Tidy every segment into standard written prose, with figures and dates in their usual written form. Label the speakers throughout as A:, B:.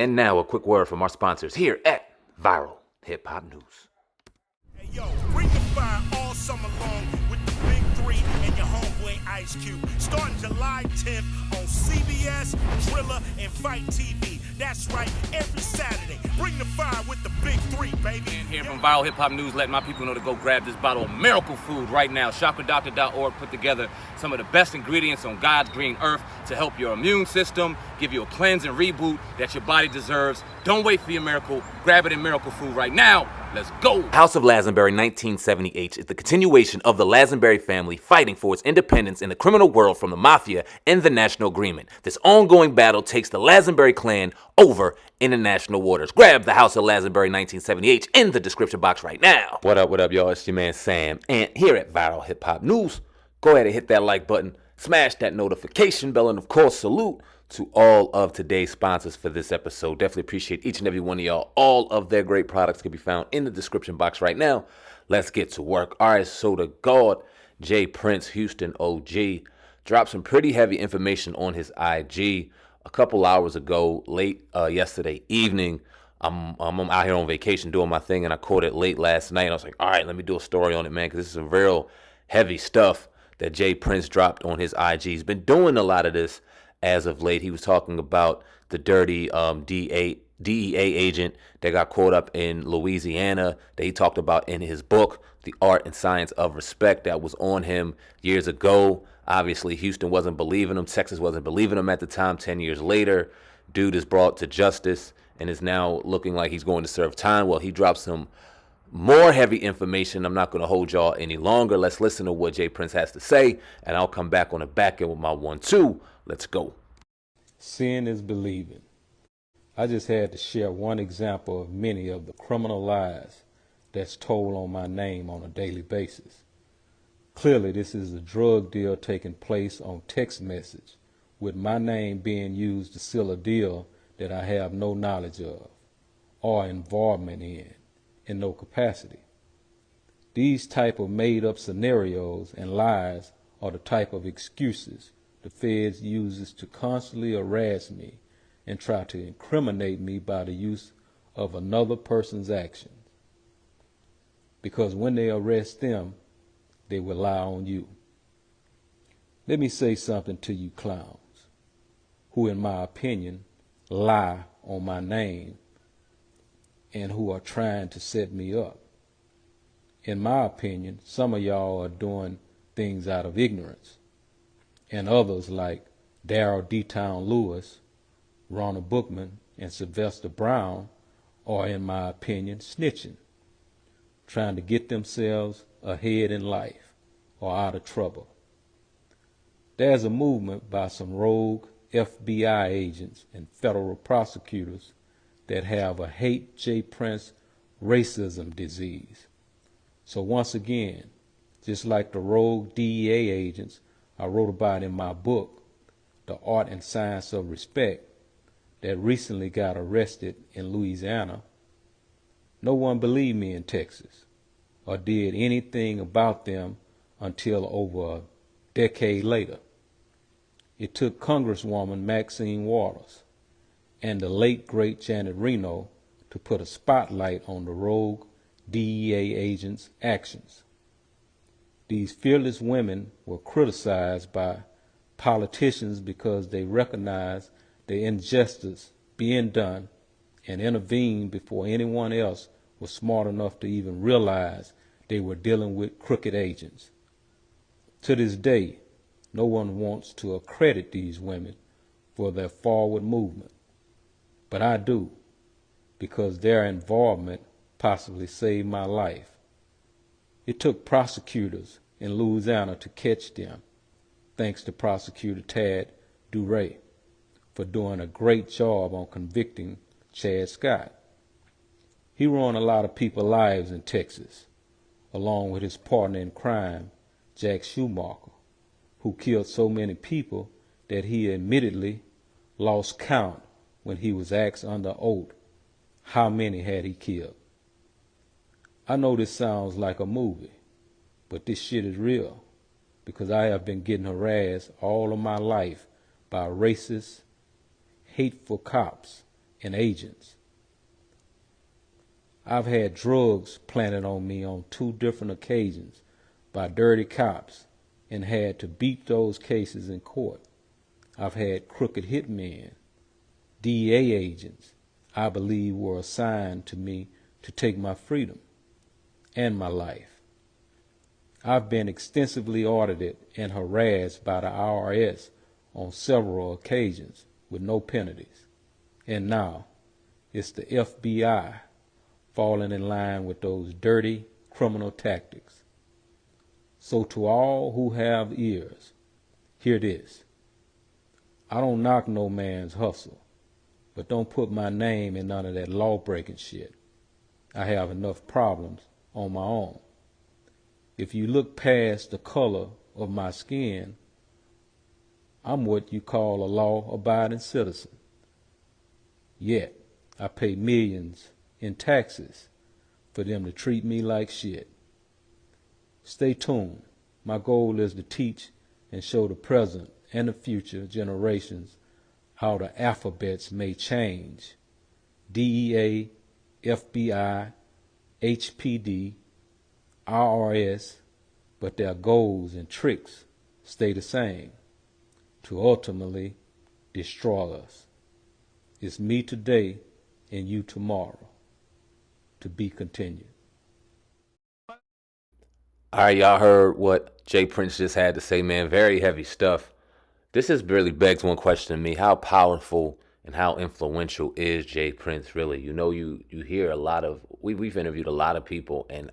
A: And now a quick word from our sponsors here at Viral Hip Hop News.
B: Hey yo, bring the fire all summer long with the big three and your homeboy Ice Cube. Starting July 10th on CBS, Thriller, and Fight TV. That's right, every Saturday. Bring the fire with the big three, baby.
C: And here from Viral Hip Hop News, letting my people know to go grab this bottle of miracle food right now. ChakraDoctor.org put together some of the best ingredients on God's green earth to help your immune system, give you a cleanse and reboot that your body deserves. Don't wait for your miracle. Grab it in Miracle Food right now. Let's go.
A: House of Lazenby 1978 is the continuation of the Lazenby family fighting for its independence in the criminal world from the mafia and the national agreement. This ongoing battle takes the Lazenby clan over international waters. Grab the House of Lazenby 1978 in the description box right now. What up, y'all? It's your man Sam. And here at Viral Hip Hop News, go ahead and hit that like button, smash that notification bell, and of course, salute to all of today's sponsors for this episode. Definitely appreciate each and every one of y'all. All of their great products can be found in the description box right now. Let's get to work. All right, so the God, J. Prince, Houston OG, dropped some pretty heavy information on his IG a couple hours ago, late yesterday evening. I'm out here on vacation doing my thing, and I caught it late last night. I was like, all right, let me do a story on it, man, because this is some real heavy stuff that J. Prince dropped on his IG. He's been doing a lot of this as of late. He was talking about the dirty DEA agent that got caught up in Louisiana that he talked about in his book, The Art and Science of Respect, that was on him years ago. Obviously, Houston wasn't believing him. Texas wasn't believing him at the time. 10 years later, dude is brought to justice and is now looking like he's going to serve time. Well, he dropped some more heavy information. I'm not going to hold y'all any longer. Let's listen to what J. Prince has to say, and I'll come back on the back end with my 1-2. Let's go.
D: Seeing is believing. I just had to share one example of many of the criminal lies that's told on my name on a daily basis. Clearly, this is a drug deal taking place on text message, with my name being used to seal a deal that I have no knowledge of or involvement in no capacity. These type of made-up scenarios and lies are the type of excuses the feds uses to constantly harass me and try to incriminate me by the use of another person's actions. Because when they arrest them, they will lie on you. Let me say something to you clowns, who in my opinion lie on my name and who are trying to set me up. In my opinion, some of y'all are doing things out of ignorance, and others like Darrell D-Town Lewis, Ronald Bookman, and Sylvester Brown are, in my opinion, snitching, trying to get themselves ahead in life or out of trouble. There's a movement by some rogue FBI agents and federal prosecutors that have a hate J. Prince racism disease. So once again, just like the rogue DEA agents I wrote about in my book, The Art and Science of Respect, that recently got arrested in Louisiana, no one believed me in Texas or did anything about them until over a decade later. It took Congresswoman Maxine Waters and the late great Janet Reno to put a spotlight on the rogue DEA agents' actions. These fearless women were criticized by politicians because they recognized the injustice being done and intervened before anyone else was smart enough to even realize they were dealing with crooked agents. To this day, no one wants to accredit these women for their forward movement, but I do, because their involvement possibly saved my life. It took prosecutors in Louisiana to catch them, thanks to Prosecutor Tad Duray for doing a great job on convicting Chad Scott. He ruined a lot of people's lives in Texas, along with his partner in crime, Jack Schumacher, who killed so many people that he admittedly lost count when he was asked under oath how many had he killed. I know this sounds like a movie, but this shit is real, because I have been getting harassed all of my life by racist, hateful cops and agents. I've had drugs planted on me on 2 different occasions by dirty cops and had to beat those cases in court. I've had crooked hitmen, DEA agents I believe were assigned to me to take my freedom and my life. I've been extensively audited and harassed by the IRS on several occasions with no penalties. And now it's the FBI falling in line with those dirty criminal tactics. So to all who have ears, hear this. I don't knock no man's hustle, but don't put my name in none of that law-breaking shit. I have enough problems on my own. If you look past the color of my skin, I'm what you call a law-abiding citizen. Yet, I pay millions in taxes for them to treat me like shit. Stay tuned. My goal is to teach and show the present and the future generations how the alphabets may change. DEA, FBI, HPD, IRS, but their goals and tricks stay the same, to ultimately destroy us. It's me today and you tomorrow. To be continued.
A: All right, y'all heard what Jay Prince just had to say, man. Very heavy stuff. This just really begs one question to me. How powerful and how influential is Jay Prince really? You know, you hear a lot of, we've interviewed a lot of people, and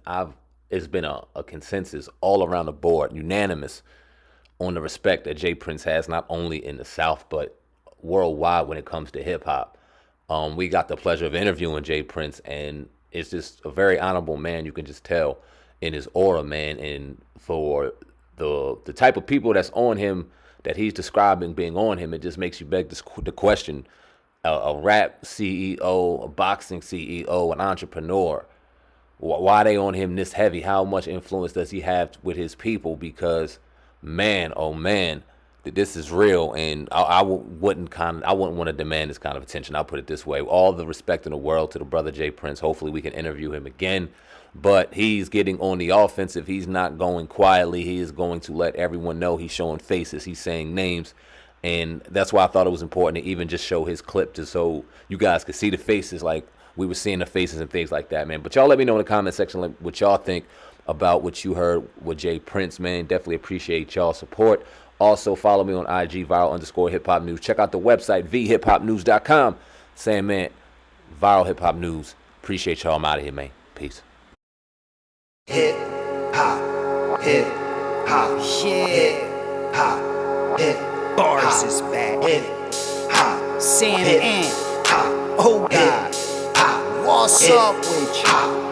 A: it's been a consensus all around the board, unanimous, on the respect that Jay Prince has, not only in the South, but worldwide when it comes to hip hop. We got the pleasure of interviewing Jay Prince, and it's just a very honorable man. You can just tell in his aura, man, and for the type of people that's on him, that he's describing being on him, it just makes you beg the question, a rap CEO, a boxing CEO, an entrepreneur, why are they on him this heavy? How much influence does he have with his people? Because, man, oh man, this is real, and I wouldn't want to demand this kind of attention. I'll put it this way: all the respect in the world to the brother Jay Prince. Hopefully, we can interview him again. But he's getting on the offensive. He's not going quietly. He is going to let everyone know he's showing faces. He's saying names, and that's why I thought it was important to even just show his clip, just so you guys could see the faces, like we were seeing the faces and things like that, man. But y'all let me know in the comment section what y'all think about what you heard with Jay Prince, man. Definitely appreciate y'all's support. Also, follow me on IG, viral_hip-hop news. Check out the website, vhiphopnews.com. Saying, man, Viral Hip Hop News. Appreciate y'all. I'm out of here, man. Peace.
E: Hip hop, hip hop, hip hop, hip
F: Bars is back.
E: hip hop,
F: Sam
E: hip
F: and
E: hop,
F: oh God,
E: hop,
F: what's
E: hip
F: up with you?
E: hop.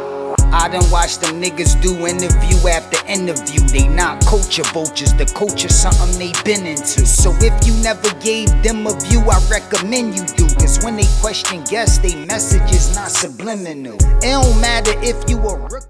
F: I done watched them niggas do interview after interview. They not culture vultures, the culture something they been into. So if you never gave them a view, I recommend you do. Cause when they question guests, they message is not subliminal. It don't matter if you a rookie.